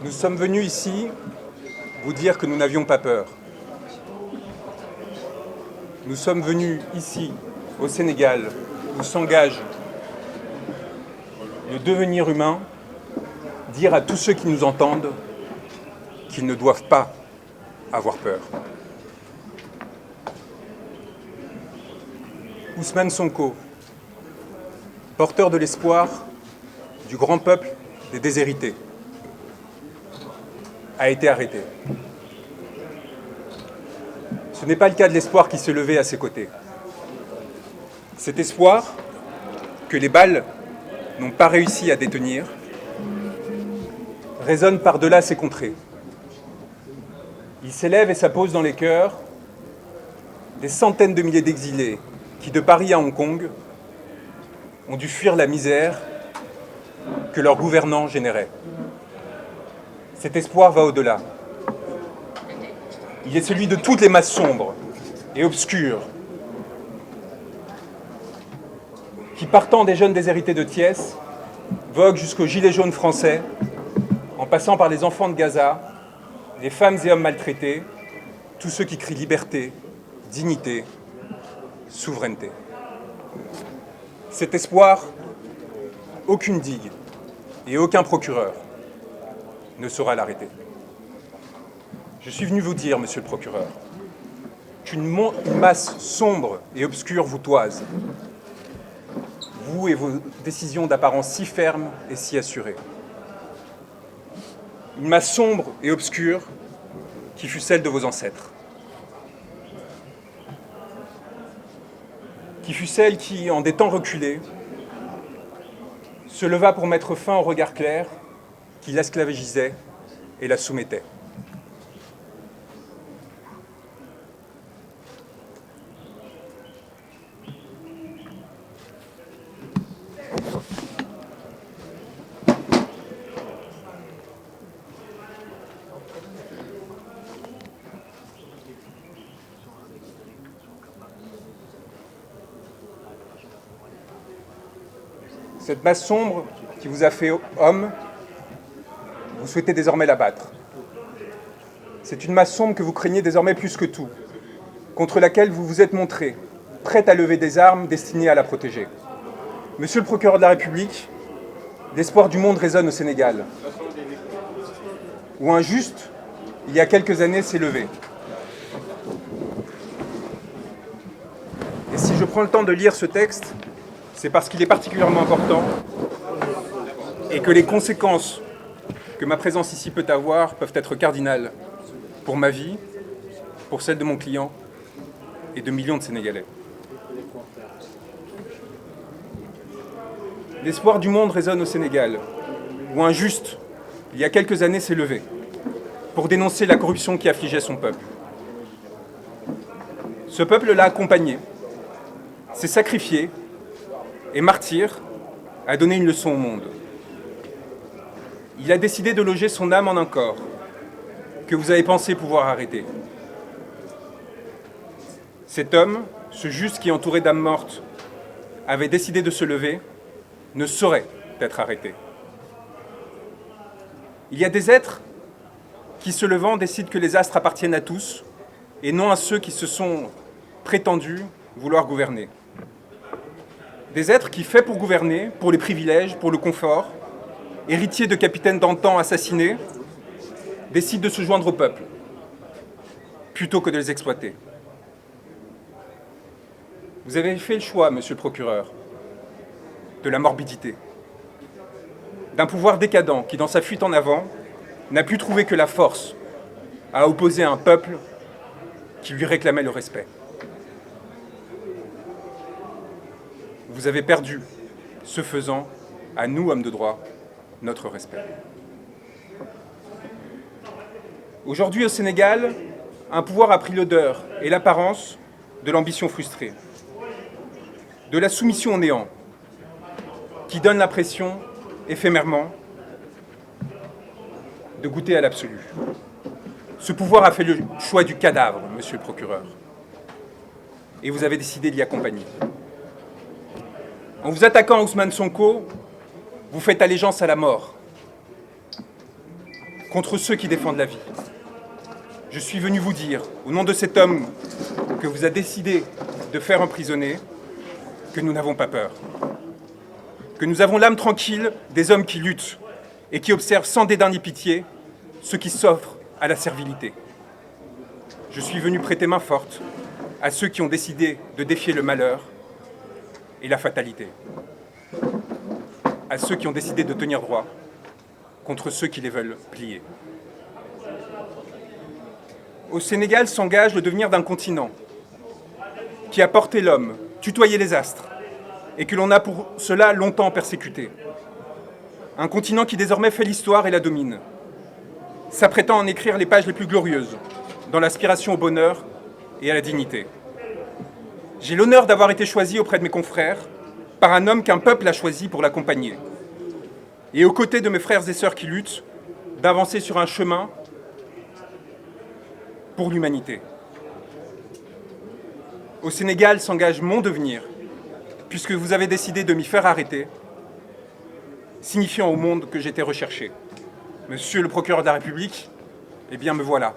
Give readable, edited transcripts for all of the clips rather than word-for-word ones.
Nous sommes venus ici vous dire que nous n'avions pas peur. Nous sommes venus ici, au Sénégal, où s'engage le devenir humain, dire à tous ceux qui nous entendent qu'ils ne doivent pas avoir peur. Ousmane Sonko, porteur de l'espoir du grand peuple des déshérités, a été arrêté. Ce n'est pas le cas de l'espoir qui se levait à ses côtés. Cet espoir que les balles n'ont pas réussi à détenir résonne par-delà ces contrées. Il s'élève et s'appose dans les cœurs des centaines de milliers d'exilés qui, de Paris à Hong Kong, ont dû fuir la misère que leurs gouvernants généraient. Cet espoir va au-delà. Il est celui de toutes les masses sombres et obscures qui, partant des jeunes déshérités de Thiès, voguent jusqu'aux gilets jaunes français, en passant par les enfants de Gaza, les femmes et hommes maltraités, tous ceux qui crient liberté, dignité, souveraineté. Cet espoir, aucune digue et aucun procureur ne saura l'arrêter. Je suis venu vous dire, monsieur le procureur, qu'une masse sombre et obscure vous toise, vous et vos décisions d'apparence si fermes et si assurées. Une masse sombre et obscure qui fut celle de vos ancêtres. Qui fut celle qui, en des temps reculés, se leva pour mettre fin au regard clair qui l'esclavagisait et la soumettait. Cette masse sombre qui vous a fait homme, vous souhaitez désormais l'abattre. C'est une masse sombre que vous craignez désormais plus que tout, contre laquelle vous vous êtes montré, prête à lever des armes destinées à la protéger. Monsieur le procureur de la République, l'espoir du monde résonne au Sénégal, où un juste, il y a quelques années, s'est levé. Et si je prends le temps de lire ce texte, c'est parce qu'il est particulièrement important et que les conséquences que ma présence ici peut avoir peuvent être cardinales pour ma vie, pour celle de mon client et de millions de Sénégalais. L'espoir du monde résonne au Sénégal, où un juste, il y a quelques années, s'est levé pour dénoncer la corruption qui affligeait son peuple. Ce peuple l'a accompagné, s'est sacrifié et martyr a donné une leçon au monde. Il a décidé de loger son âme en un corps que vous avez pensé pouvoir arrêter. Cet homme, ce juste qui, entouré d'âmes mortes, avait décidé de se lever, ne saurait être arrêté. Il y a des êtres qui, se levant, décident que les astres appartiennent à tous et non à ceux qui se sont prétendus vouloir gouverner. Des êtres qui, faits pour gouverner, pour les privilèges, pour le confort, héritiers de capitaines d'antan assassinés, décident de se joindre au peuple, plutôt que de les exploiter. Vous avez fait le choix, monsieur le procureur, de la morbidité, d'un pouvoir décadent qui, dans sa fuite en avant, n'a pu trouver que la force à opposer un peuple qui lui réclamait le respect. Vous avez perdu, ce faisant, à nous, hommes de droit, notre respect. Aujourd'hui, au Sénégal, un pouvoir a pris l'odeur et l'apparence de l'ambition frustrée, de la soumission au néant, qui donne l'impression, éphémèrement, de goûter à l'absolu. Ce pouvoir a fait le choix du cadavre, monsieur le procureur, et vous avez décidé d'y accompagner. En vous attaquant à Ousmane Sonko, vous faites allégeance à la mort, contre ceux qui défendent la vie. Je suis venu vous dire, au nom de cet homme que vous a décidé de faire emprisonner, que nous n'avons pas peur. Que nous avons l'âme tranquille des hommes qui luttent et qui observent sans dédain ni pitié ceux qui s'offrent à la servilité. Je suis venu prêter main forte à ceux qui ont décidé de défier le malheur et la fatalité. À ceux qui ont décidé de tenir droit contre ceux qui les veulent plier. Au Sénégal s'engage le devenir d'un continent qui a porté l'homme, tutoyé les astres, et que l'on a pour cela longtemps persécuté. Un continent qui désormais fait l'histoire et la domine, s'apprêtant à en écrire les pages les plus glorieuses, dans l'aspiration au bonheur et à la dignité. J'ai l'honneur d'avoir été choisi auprès de mes confrères par un homme qu'un peuple a choisi pour l'accompagner. Et aux côtés de mes frères et sœurs qui luttent, d'avancer sur un chemin pour l'humanité. Au Sénégal s'engage mon devenir, puisque vous avez décidé de m'y faire arrêter, signifiant au monde que j'étais recherché. Monsieur le procureur de la République, eh bien me voilà.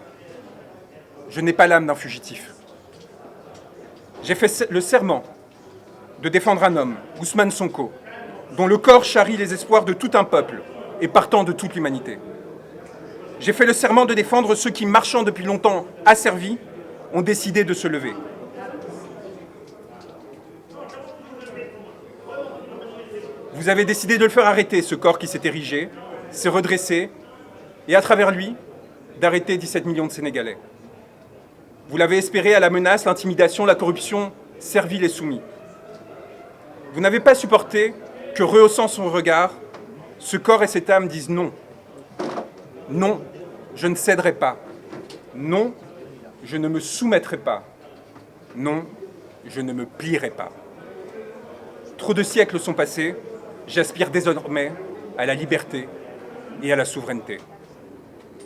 Je n'ai pas l'âme d'un fugitif. J'ai fait le serment de défendre un homme, Ousmane Sonko, dont le corps charrie les espoirs de tout un peuple et partant de toute l'humanité. J'ai fait le serment de défendre ceux qui, marchant depuis longtemps asservis, ont décidé de se lever. Vous avez décidé de le faire arrêter, ce corps qui s'est érigé, s'est redressé, et à travers lui, d'arrêter 17 millions de Sénégalais. Vous l'avez espéré à la menace, l'intimidation, la corruption, servile et soumis. Vous n'avez pas supporté que, rehaussant son regard, ce corps et cette âme disent non. Non, je ne céderai pas. Non, je ne me soumettrai pas. Non, je ne me plierai pas. Trop de siècles sont passés, j'aspire désormais à la liberté et à la souveraineté.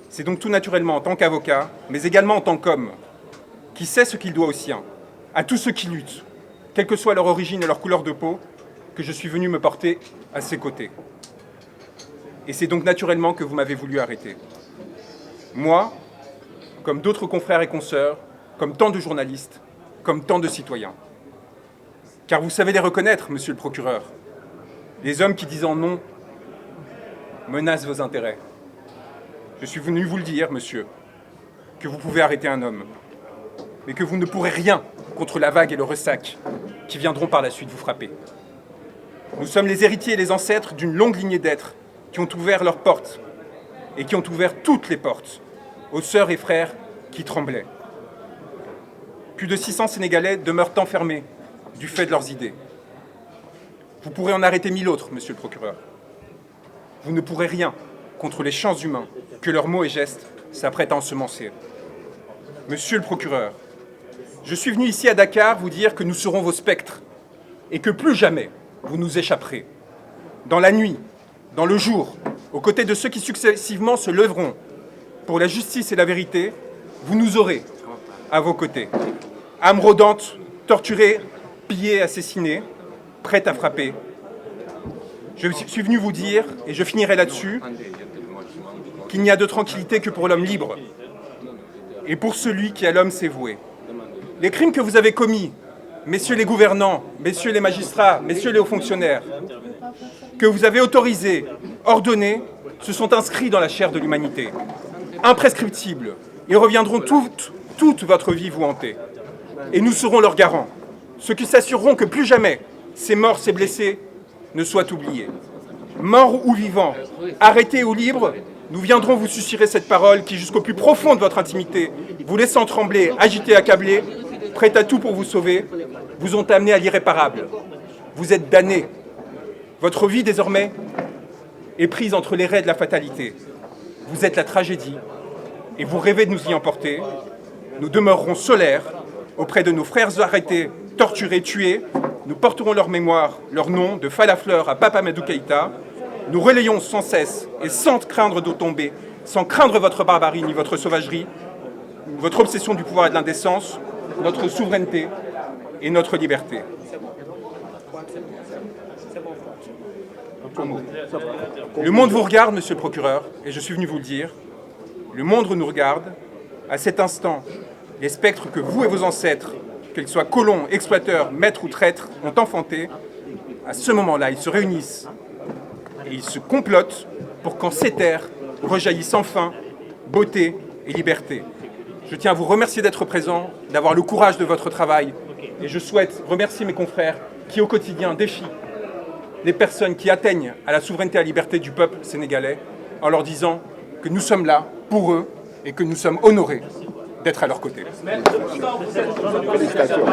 C'est donc tout naturellement en tant qu'avocat, mais également en tant qu'homme, qui sait ce qu'il doit aux siens, à tous ceux qui luttent, quelle que soit leur origine et leur couleur de peau, que je suis venu me porter à ses côtés. Et c'est donc naturellement que vous m'avez voulu arrêter. Moi, comme d'autres confrères et consoeurs, comme tant de journalistes, comme tant de citoyens. Car vous savez les reconnaître, monsieur le procureur. Les hommes qui, disant non, menacent vos intérêts. Je suis venu vous le dire, monsieur, que vous pouvez arrêter un homme, mais que vous ne pourrez rien contre la vague et le ressac qui viendront par la suite vous frapper. Nous sommes les héritiers et les ancêtres d'une longue lignée d'êtres qui ont ouvert leurs portes et qui ont ouvert toutes les portes aux sœurs et frères qui tremblaient. Plus de 600 Sénégalais demeurent enfermés du fait de leurs idées. Vous pourrez en arrêter 1000 autres, monsieur le procureur. Vous ne pourrez rien contre les champs humains que leurs mots et gestes s'apprêtent à ensemencer. Monsieur le procureur, je suis venu ici à Dakar vous dire que nous serons vos spectres et que plus jamais vous nous échapperez. Dans la nuit, dans le jour, aux côtés de ceux qui successivement se lèveront pour la justice et la vérité, vous nous aurez à vos côtés. Âme rôdante, torturée, pillée, assassinée, prête à frapper. Je suis venu vous dire, et je finirai là-dessus, qu'il n'y a de tranquillité que pour l'homme libre et pour celui qui à l'homme s'est voué. Les crimes que vous avez commis, messieurs les gouvernants, messieurs les magistrats, messieurs les hauts fonctionnaires, que vous avez autorisés, ordonnés, se sont inscrits dans la chair de l'humanité, imprescriptibles, et reviendront toute votre vie vous hanter. Et nous serons leurs garants, ceux qui s'assureront que plus jamais ces morts, ces blessés ne soient oubliés. Morts ou vivants, arrêtés ou libres, nous viendrons vous susurrer cette parole qui, jusqu'au plus profond de votre intimité, vous laissant trembler, agité, accablé, prêt à tout pour vous sauver, vous ont amené à l'irréparable. Vous êtes damnés. Votre vie, désormais, est prise entre les raies de la fatalité. Vous êtes la tragédie, et vous rêvez de nous y emporter. Nous demeurerons solaires auprès de nos frères arrêtés, torturés, tués. Nous porterons leur mémoire, leur nom, de Falafleur à Papa Madou Keïta. Nous relayons sans cesse et sans craindre de tomber, sans craindre votre barbarie ni votre sauvagerie, votre obsession du pouvoir et de l'indécence, notre souveraineté et notre liberté. Le monde vous regarde, monsieur le procureur, et je suis venu vous le dire. Le monde nous regarde. À cet instant, les spectres que vous et vos ancêtres, qu'ils soient colons, exploiteurs, maîtres ou traîtres, ont enfantés, à ce moment-là, ils se réunissent et ils se complotent pour qu'en ces terres rejaillissent enfin beauté et liberté. Je tiens à vous remercier d'être présents, d'avoir le courage de votre travail, et je souhaite remercier mes confrères qui, au quotidien, défient les personnes qui atteignent à la souveraineté et à la liberté du peuple sénégalais, en leur disant que nous sommes là pour eux et que nous sommes honorés d'être à leur côté. Félicitations.